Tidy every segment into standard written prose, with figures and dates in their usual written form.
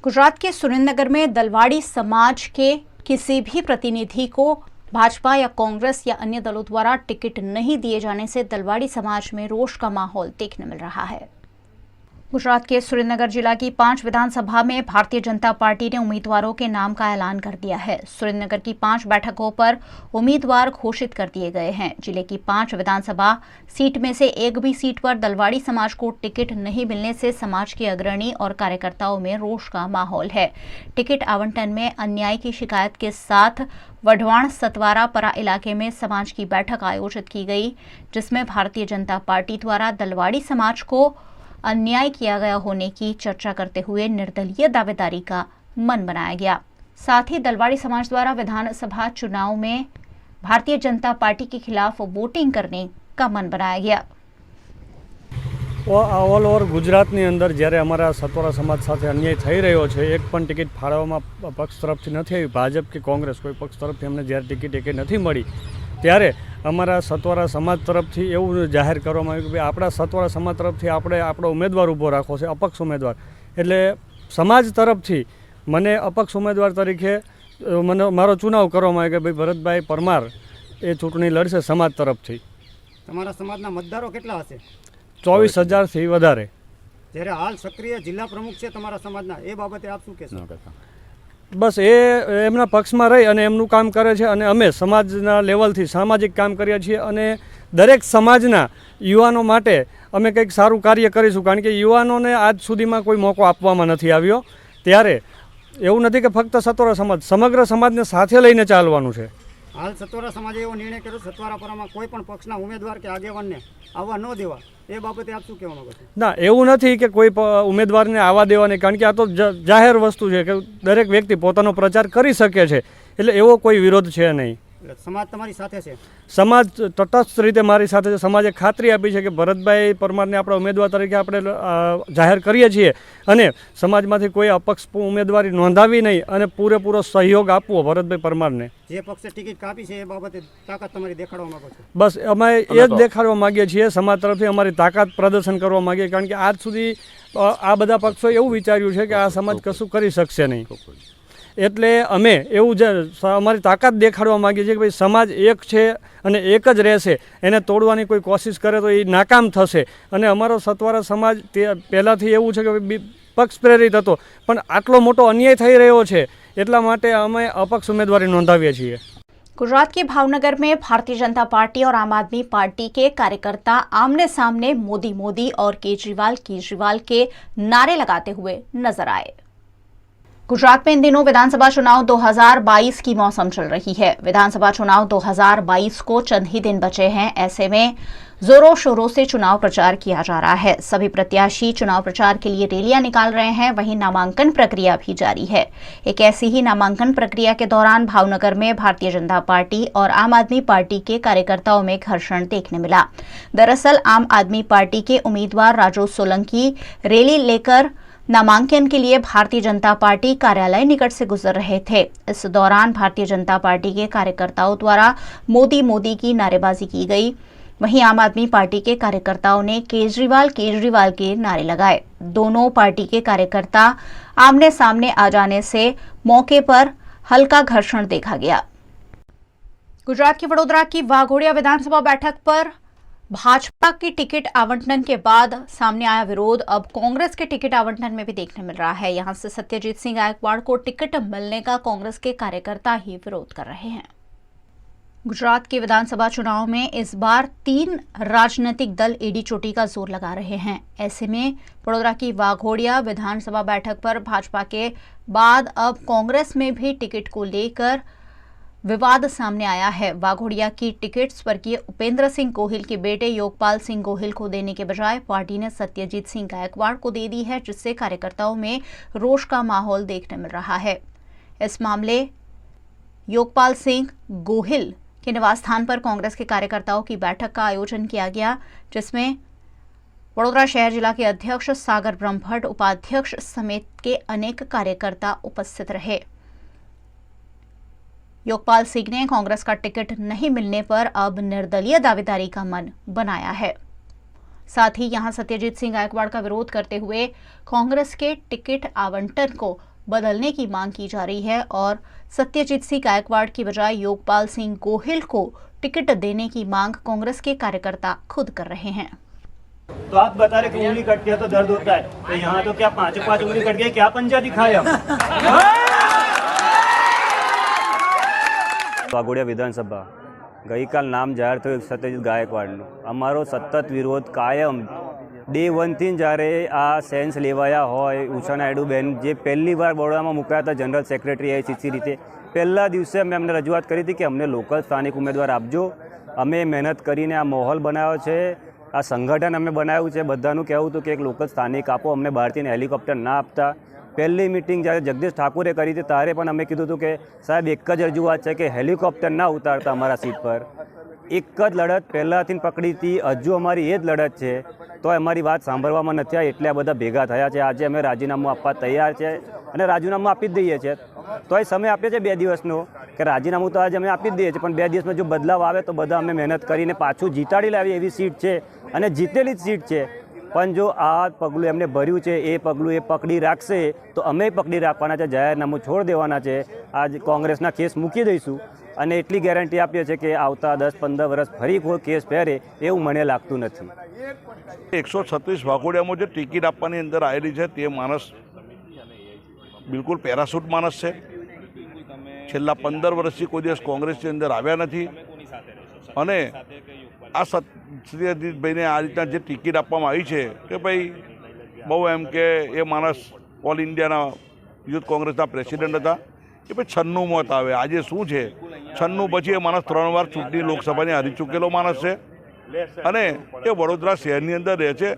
गुजरात के सुरेंद्रनगर में दलवाड़ी समाज के किसी भी प्रतिनिधि को भाजपा या कांग्रेस या अन्य दलों द्वारा टिकट नहीं दिए जाने से दलवाड़ी समाज में रोष का माहौल देखने मिल रहा है। गुजरात के सुरेंद्रनगर जिला की 5 विधानसभा में भारतीय जनता पार्टी ने उम्मीदवारों के नाम का ऐलान कर दिया है। सुरेंद्रनगर की 5 बैठकों पर उम्मीदवार घोषित कर दिए गए हैं। जिले की 5 विधानसभा सीट में से एक भी सीट पर दलवाड़ी समाज को टिकट नहीं मिलने से समाज के अग्रणी और कार्यकर्ताओं में रोष का माहौल है। टिकट आवंटन में अन्याय की शिकायत के साथ वढवाण सतवारा परा इलाके में समाज की बैठक आयोजित की गई, जिसमें भारतीय जनता पार्टी द्वारा दलवाड़ी समाज को अन्याय किया गया होने की चर्चा करते हुए निर्दलीय दावेदारी का मन बनाया गया। साथ ही दलवाड़ी समाज द्वारा विधानसभा चुनाव में भारतीय जनता पार्टी के खिलाफ वोटिंग करने का मन बनाया गया। ऑल ओवर गुजरातनी अंदर જ્યારે અમારા સતવારા સમાજ સાથે અન્યાય થઈ રહ્યો છે, એક પણ ટિકિટ ફાળવવામાં પક્ષ તરફથી નથી આવી, ભાજપ કે કોંગ્રેસ કોઈ પક્ષ તરફથી અમને જ્યારે ટિકિટ એકે નથી મળી ત્યારે અમારા સતવારા સમાજ તરફથી એવું જાહેર કરવામાં આવ્યું કે ભાઈ આપણા સતવારા સમાજ તરફથી આપણે આપણો ઉમેદવાર ઊભો રાખવો છે, અપક્ષ ઉમેદવાર। એટલે સમાજ તરફથી મને અપક્ષ ઉમેદવાર તરીકે મને મારો ચુનાવ કરવામાં આવ્યો કે ભાઈ ભરતભાઈ પરમાર એ ચૂંટણી લડશે સમાજ તરફથી। તમારા સમાજના મતદારો કેટલા હશે? 24,000 થી વધારે। જ્યારે હાલ સક્રિય જિલ્લા પ્રમુખ છે તમારા સમાજના, એ બાબતે આપ શું કહેશો? બસ એ એમના પક્ષમાં રહી અને એમનું કામ કરે છે અને અમે સમાજના લેવલથી સામાજિક કામ કરીએ છીએ અને દરેક સમાજના યુવાનો માટે અમે કંઈક સારું કાર્ય કરીશું, કારણ કે યુવાનોને આજ સુધીમાં કોઈ મોકો આપવામાં નથી આવ્યો। ત્યારે એવું નથી કે ફક્ત સતવારા સમાજ, સમગ્ર સમાજને સાથે લઈને ચાલવાનું છે। હાલ સતવારા સમાજે એવો નિર્ણય કર્યો સતવારાપરામાં કોઈ પણ પક્ષના ઉમેદવાર કે આગેવાનને આવવા ન દેવા, એ બાબતે આપ શું કહેવા માંગો છો? ના, એવું નથી કે કોઈ ઉમેદવારને આવવા દેવા નહીં, કારણ કે આ તો જાહેર વસ્તુ છે કે દરેક વ્યક્તિ પોતાનો પ્રચાર કરી શકે છે, એટલે એવો કોઈ વિરોધ છે નહીં। સમાજ તમારી સાથે છે? સમાજ તટસ્થ રીતે મારી સાથે છે। સમાજે ખાતરી આપી છે કે ભરતભાઈ પરમારને આપણા ઉમેદવાર તરીકે આપણે જાહેર કરીએ છીએ અને સમાજમાંથી કોઈ અપક્ષ ઉમેદવારી નોંધાવી નહીં અને પૂરેપૂરો સહયોગ આપવો ભરતભાઈ પરમારને। જે પક્ષે ટિકિટ કાપી છે એ બાબતે તાકાત તમારી દેખાડવા માંગો છો? બસ અમે એ જ દેખાડવા માગીએ છીએ, સમાજ તરફથી અમારી તાકાત પ્રદર્શન કરવા માગીએ, કારણ કે આજ સુધી આ બધા પક્ષો એવું વિચાર્યું છે કે આ સમાજ કશું કરી શકશે નહીં, એટલે અમે એવું જ અમારી તાકાત દેખાડવા માગીએ છીએ કે ભાઈ સમાજ એક છે અને એક જ રહેશે, એને તોડવાની કોઈ કોશિશ કરે તો એ નાકામ થશે। અને અમારો સતવારા સમાજ તે પહેલાંથી એવું છે કે પક્ષ પ્રેરિત હતો, પણ આટલો મોટો અન્યાય થઈ રહ્યો છે એટલા માટે અમે અપક્ષ ઉમેદવારી નોંધાવીએ છીએ। गुजरात के भावनगर में भारतीय जनता पार्टी और आम आदमी पार्टी के कार्यकर्ता आमने सामने मोदी मोदी और केजरीवाल केजरीवाल के नारे लगाते हुए नजर आए। गुजरात में इन दिनों विधानसभा चुनाव 2022 की मौसम चल रही है। विधानसभा चुनाव 2022 को चंद ही दिन बचे हैं। ऐसे में जोरों शोरों से चुनाव प्रचार किया जा रहा है। सभी प्रत्याशी चुनाव प्रचार के लिए रैलियां निकाल रहे हैं, वहीं नामांकन प्रक्रिया भी जारी है। एक ऐसी ही नामांकन प्रक्रिया के दौरान भावनगर में भारतीय जनता पार्टी और आम आदमी पार्टी के कार्यकर्ताओं में घर्षण देखने मिला। दरअसल आम आदमी पार्टी के उम्मीदवार राजू सोलंकी रैली लेकर नामांकन के लिए भारतीय जनता पार्टी कार्यालय निकट से गुजर रहे थे। इस दौरान भारतीय जनता पार्टी के कार्यकर्ताओं द्वारा मोदी मोदी की नारेबाजी की गई। वहीं आम आदमी पार्टी के कार्यकर्ताओं ने केजरीवाल केजरीवाल के नारे लगाए। दोनों पार्टी के कार्यकर्ता आमने सामने आ जाने से मौके पर हल्का घर्षण देखा गया। गुजरात के वडोदरा की वाघोड़िया विधानसभा बैठक पर भाजपा की टिकट आवंटन के बाद सामने आया विरोध अब कांग्रेस के टिकट आवंटन में भी देखने मिल रहा है। यहां से सत्यजीत सिंह गायकवाड़ को टिकट मिलने का कांग्रेस के कार्यकर्ता ही विरोध कर रहे हैं। गुजरात के विधानसभा चुनाव में इस बार 3 राजनीतिक दल एडी चोटी का जोर लगा रहे हैं। ऐसे में वडोदरा की वाघोड़िया विधानसभा बैठक पर भाजपा के बाद अब कांग्रेस में भी टिकट को लेकर विवाद सामने आया है। वाघोड़िया की टिकट स्वर्गीय उपेंद्र सिंह गोहिल के बेटे योगपाल सिंह गोहिल को देने के बजाय पार्टी ने सत्यजीत सिंह गायकवाड़ को दे दी है, जिससे कार्यकर्ताओं में रोष का माहौल देखने मिल रहा है। इस मामले योगपाल सिंह गोहिल के निवास स्थान पर कांग्रेस के कार्यकर्ताओं की बैठक का आयोजन किया गया, जिसमें वडोदरा शहर जिला के अध्यक्ष सागर ब्रह्मभट्ट, उपाध्यक्ष समेत के अनेक कार्यकर्ता उपस्थित रहे। योगपाल सिंह ने कांग्रेस का टिकट नहीं मिलने पर अब निर्दलीय दावेदारी का मन बनाया है। साथ ही यहां सत्यजीत सिंह गायकवाड़ का विरोध करते हुए कांग्रेस के टिकट आवंटन को बदलने की मांग की जा रही है और सत्यजीत सिंह गायकवाड़ की बजाय योगपाल सिंह गोहिल को टिकट देने की मांग कांग्रेस के कार्यकर्ता खुद कर रहे हैं। तो आप बता रहे कि उंगली कट गया तो दर्द होता है, तो यहाँ तो क्या पांच उंगली कट गई, क्या पंजा दिखाए हम। વાઘોડિયા વિધાનસભા ગઈકાલ નામ જાહેર થયું સત્યજીત ગાયકવાડનું. અમારો સતત વિરોધ કાયમ ડે 1 થી જ્યારે આ સેન્સ લેવાયા હોય, ઉષા નાયડુબેન જે પહેલી વાર બરોડામાં મુકાયા હતા જનરલ સેક્રેટરી આઈસીસી રીતે, પહેલા દિવસે અમે અમને રજૂઆત કરી હતી કે અમને લોકલ સ્થાનિક ઉમેદવાર આપજો. અમે મહેનત કરીને આ માહોલ બનાવ્યો છે, આ સંગઠન અમે બનાવ્યું છે. બધાનું કહેવું હતું કે એક લોકલ સ્થાનિક આપો, અમને બહારથી હેલિકોપ્ટર ના આપતા. પહેલી મિટિંગ જ્યારે જગદીશ ઠાકોરે કરી હતી ત્યારે પણ અમે કીધું હતું કે સાહેબ એક જ રજૂઆત છે કે હેલિકોપ્ટર ના ઉતારતા અમારા સીટ પર. એક જ લડત પહેલાંથી પકડી હતી, હજુ અમારી એ જ લડત છે, તો અમારી વાત સાંભળવામાં નથી આવી એટલે આ બધા ભેગા થયા છે. આજે અમે રાજીનામું આપવા તૈયાર છે અને રાજીનામું આપી જ દઈએ છીએ. તો એ સમય આપીએ છીએ 2 દિવસનો કે રાજીનામું તો આજે અમે આપી જ દઈએ છીએ, પણ 2 દિવસમાં જો બદલાવ આવે તો બધા અમે મહેનત કરીને પાછું જીતાડી લાવીએ એવી સીટ છે અને જીતેલી જ સીટ છે. પણ જો આ પગલું એમને ભર્યું છે એ પગલું એ પકડી રાખશે તો અમે પકડી રાખવાના છે, જાહેરનામું છોડ દેવાના છે. આજ કોંગ્રેસના કેસ મૂકી દઈશું અને એટલી ગેરંટી આપીએ છીએ કે આવતા 10-15 વર્ષ ફરી કોઈ કેસ ફેરે એવું મને લાગતું નથી. 136 વાઘોડિયામાં જે ટિકિટ આપવાની અંદર આવેલી છે તે માણસ બિલકુલ પેરાશૂટ માણસ છે. છેલ્લા 15 વર્ષથી કોઈ દિવસ કોંગ્રેસની અંદર આવ્યા નથી અને આ સત્યજીતભાઈને આ રીતના જે ટિકિટ આપવામાં આવી છે કે ભાઈ બહુ એમ કે એ માણસ ઓલ ઇન્ડિયાના યુથ કોંગ્રેસના પ્રેસિડેન્ટ હતા, એ ભાઈ 96 મોત આવે. આજે શું છે 96 પછી એ માણસ 3 વાર ચૂંટણી લોકસભાની હારી ચૂકેલો માણસ છે અને એ વડોદરા શહેરની અંદર રહે છે.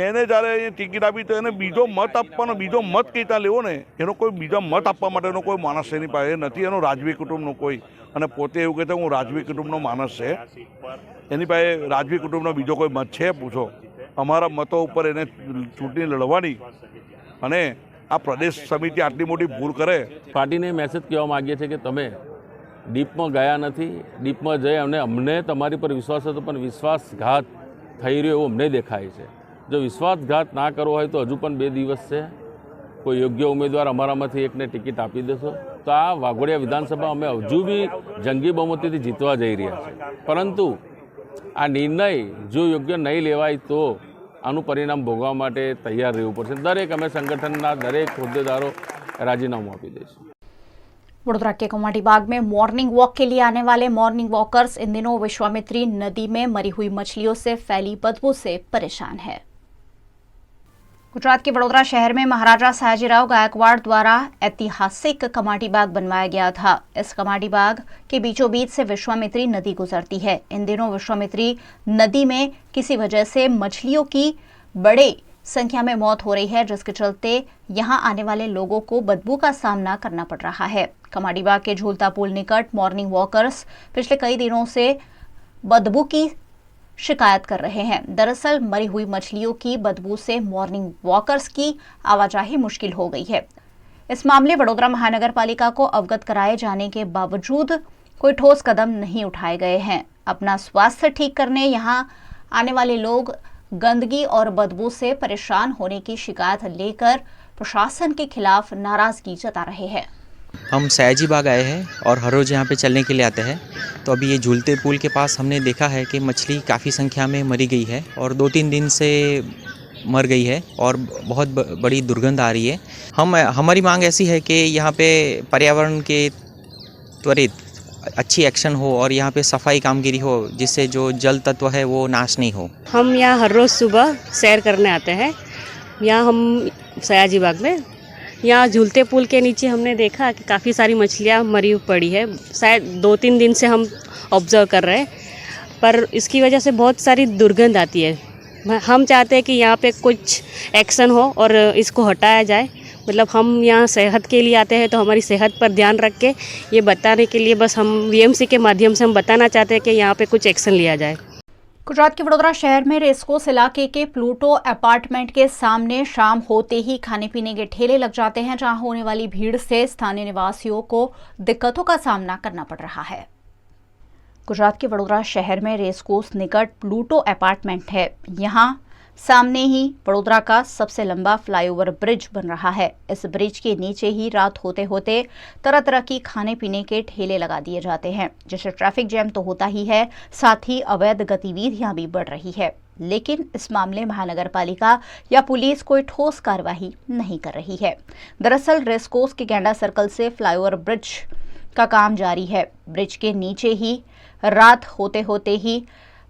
એને જ્યારે એ ટિકિટ આપી તો એને બીજો મત આપવાનો, બીજો મત કઈ રીતે લેવો ને, એનો કોઈ બીજા મત આપવા માટેનો કોઈ માણસ એની પાસે નથી, એનો રાજવી કુટુંબનો કોઈ. અને પોતે એવું કહેતા હું રાજવી કુટુંબનો માણસ છે, એની પાસે રાજવી કુટુંબનો બીજો કોઈ મત છે પૂછો. અમારા મતો ઉપર એને ચૂંટણી લડવાની અને આ પ્રદેશ સમિતિ આટલી મોટી ભૂલ કરે. પાર્ટીને મેસેજ કહેવા માગીએ છીએ કે તમે ડીપમાં ગયા નથી. ડીપમાં જઈ અને અમને તમારી પર વિશ્વાસ હતો પણ વિશ્વાસઘાત થઈ રહ્યો એવું અમને દેખાય છે. જો વિશ્વાસઘાત ના કરવો હોય તો હજુ પણ 2 દિવસ છે. કોઈ યોગ્ય ઉમેદવાર અમારામાંથી એકને ટિકિટ આપી દેશો તો આ વાઘોડિયા વિધાનસભા અમે હજુ બી જંગી બહુમતીથી જીતવા જઈ રહ્યા છે. પરંતુ આ નિર્ણય જો યોગ્ય નહીં લેવાય તો આનું પરિણામ ભોગવવા માટે તૈયાર રહેવું પડશે. દરેક અમે સંગઠનના દરેક હોદ્દેદારો રાજીનામું આપી દઈશું. वडोदरा के कोमाटी बाग में मॉर्निंग वॉक के लिए आने वाले मॉर्निंग वॉकर्स इन दिनों विश्वामित्री नदी में मरी हुई मछलियों से फैली बदबू से परेशान है। गुजरात के वडोदरा शहर में महाराजा सयाजीराव गायकवाड़ द्वारा ऐतिहासिक कमाटी बाग बनवाया गया था। इस कमाटी बाग के बीचों बीच से विश्वामित्री नदी गुजरती है। इन दिनों विश्वामित्री नदी में किसी वजह से मछलियों की बड़े संख्या में मौत हो रही है, जिसके चलते यहां आने वाले लोगों को बदबू का सामना करना पड़ रहा है। कमाटी बाग के झूलता पुल निकट मॉर्निंग वॉकर्स पिछले कई दिनों से बदबू की शिकायत कर रहे हैं। दरअसल मरी हुई मछलियों की बदबू से मॉर्निंग वॉकर्स की आवाजाही मुश्किल हो गई है। इस मामले वडोदरा महानगर पालिका को अवगत कराए जाने के बावजूद कोई ठोस कदम नहीं उठाए गए हैं। अपना स्वास्थ्य ठीक करने यहाँ आने वाले लोग गंदगी और बदबू से परेशान होने की शिकायत लेकर प्रशासन के खिलाफ नाराजगी जता रहे हैं। हम सयाजी बाग आए हैं और हर रोज़ यहाँ पे चलने के लिए आते हैं। तो अभी ये झूलते पुल के पास हमने देखा है कि मछली काफ़ी संख्या में मरी गई है और 2-3 दिन से मर गई है और बहुत बड़ी दुर्गंध आ रही है। हमारी मांग ऐसी है कि यहाँ पे पर्यावरण के त्वरित अच्छी एक्शन हो और यहाँ पे सफाई कामगिरी हो, जिससे जो जल तत्व है वो नाश नहीं हो। हम यहाँ हर रोज़ सुबह सैर करने आते हैं। यहाँ हम सयाजी बाग में यहाँ झूलते पुल के नीचे हमने देखा कि काफ़ी सारी मछलियाँ मरी पड़ी है। शायद 2-3 दिन से हम ऑब्ज़र्व कर रहे हैं, पर इसकी वजह से बहुत सारी दुर्गंध आती है। हम चाहते हैं कि यहाँ पे कुछ एक्शन हो और इसको हटाया जाए। मतलब हम यहाँ सेहत के लिए आते हैं तो हमारी सेहत पर ध्यान रख के ये बताने के लिए बस हम वीएमसी के माध्यम से हम बताना चाहते हैं कि यहाँ पे कुछ एक्शन लिया जाए। गुजरात के वडोदरा शहर में रेसकोर्स इलाके के प्लूटो अपार्टमेंट के सामने शाम होते ही खाने पीने के ठेले लग जाते हैं, जहां होने वाली भीड़ से स्थानीय निवासियों को दिक्कतों का सामना करना पड़ रहा है। गुजरात के वडोदरा शहर में रेसकोर्स निकट प्लूटो अपार्टमेंट है। यहां सामने ही वडोदरा का सबसे लंबा फ्लाईओवर ब्रिज बन रहा है। इस ब्रिज के नीचे ही रात होते होते तरह तरह की खाने पीने के ठेले लगा दिए जाते हैं, जिससे ट्रैफिक जैम तो होता ही है, साथ ही अवैध गतिविधियां भी बढ़ रही है। लेकिन इस मामले महानगर पालिका या पुलिस कोई ठोस कार्रवाई नहीं कर रही है। दरअसल रेसकोर्स के गैंडा सर्कल से फ्लाईओवर ब्रिज का काम जारी है। ब्रिज के नीचे ही रात होते होते ही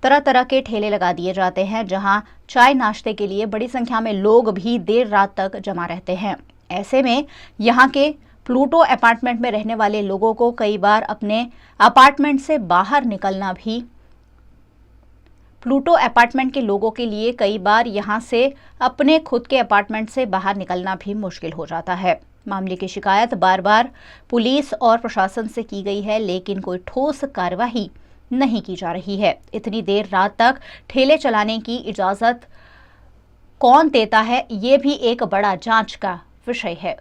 तरह तरह के ठेले लगा दिए जाते हैं, जहां चाय नाश्ते के लिए बड़ी संख्या में लोग भी देर रात तक जमा रहते हैं। ऐसे में यहां के प्लूटो अपार्टमेंट में रहने वाले लोगों को कई बार अपने अपार्टमेंट से बाहर निकलना भी प्लूटो अपार्टमेंट के लोगों के लिए कई बार यहां से अपने खुद के अपार्टमेंट से बाहर निकलना भी मुश्किल हो जाता है। मामले की शिकायत बार बार पुलिस और प्रशासन से की गई है, लेकिन कोई ठोस कार्रवाई नहीं की जा रही है। इतनी देर रात तक ठेले चलाने की इजाजत कौन देता है, ये भी एक बड़ा जांच का विषय है।